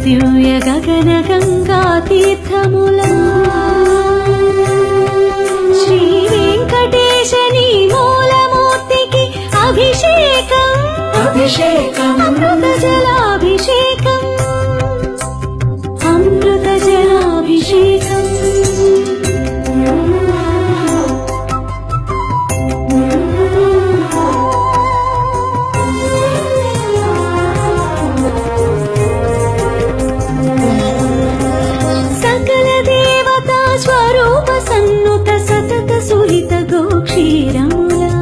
దివ్య గగన గంగా తీర్థములా శ్రీ వెంకటేశని మూలమూర్తికి అభిషేకం అమృత జలాభిషేకం అమృత జలాభిషేకం సకల దేవతా స్వరూప సన్నుత సతత సుహిత గోక్షీరములా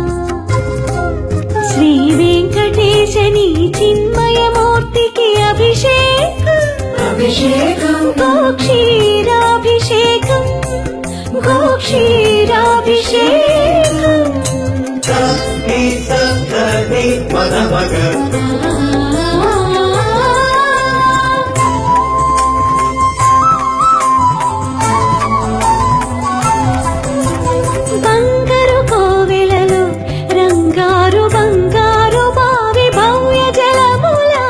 శ్రీ వెంకటేశని చిన్మయమూర్తికి అభిషేకం గోక్షీరాభిషేకం గోక్షీరాభిషేకం బంగారు కోవెలలో రంగారు బంగారు బావి భవ్య జలములా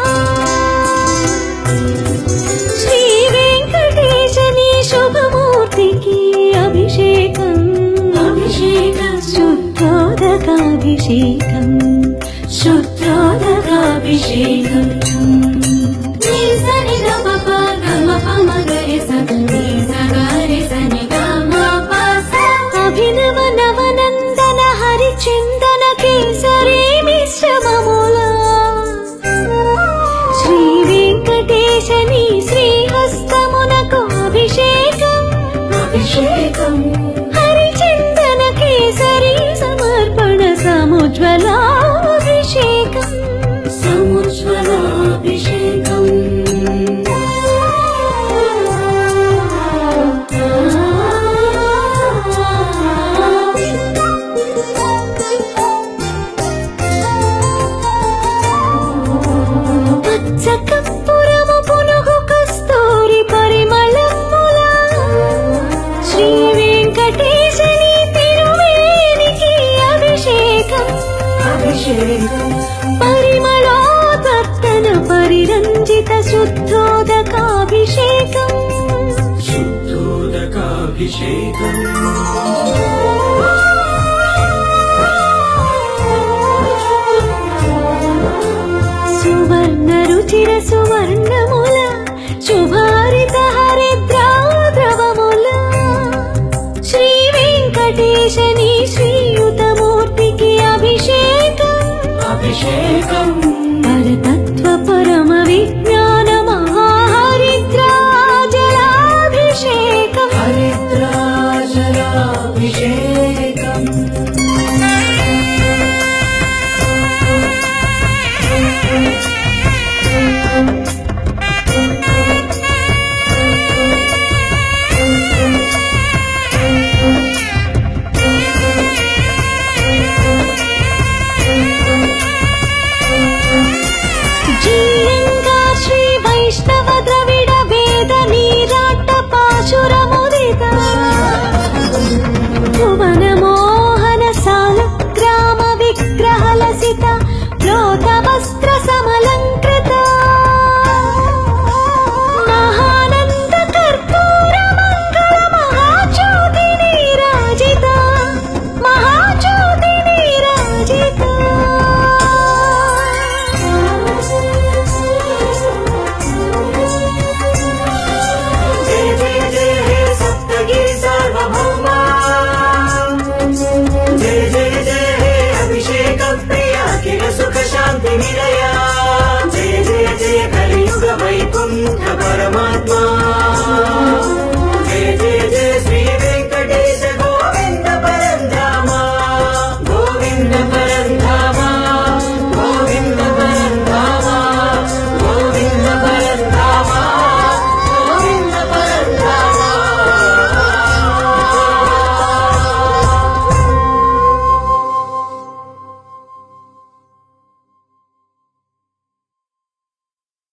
శ్రీ వెంకటేశని శుభమూర్తికి అభిషేకం శుద్ధోదకాభిషేకం శుద్ధోదకాభిషేకం అభినవ నవనందన హరిచందన కేసరి మిశ్రమములా శ్రీ వెంకటేశని శ్రీహస్తమునకు అభిషేకం హరిచందన కేసరి సమర్పణ సముజ్వలాభిషేకం సముజ్వలాభిషేకం పచ్చ కర్పూరము పునుగు కస్తూరి పరిమళములా శ్రీ వెంకటేశని తిరువేనికి అభిషేకం పరిమళోత్పత్తన పరిరంజిత శుద్ధోదకాభిషేకం సువర్ణ రుచిర సువర్ణముల శుభారిత హరిద్రాద్రవముల శ్రీ వెంకటేశని శ్రీయుతమూర్తికి అభిషేకం పరతత్వ పరమ విజ్ఞాన మహాహరిద్రాజలాభిషేకం జీయంగా శ్రీ వైష్ణవ ద్రవిడ వేద నీరాట పాశుర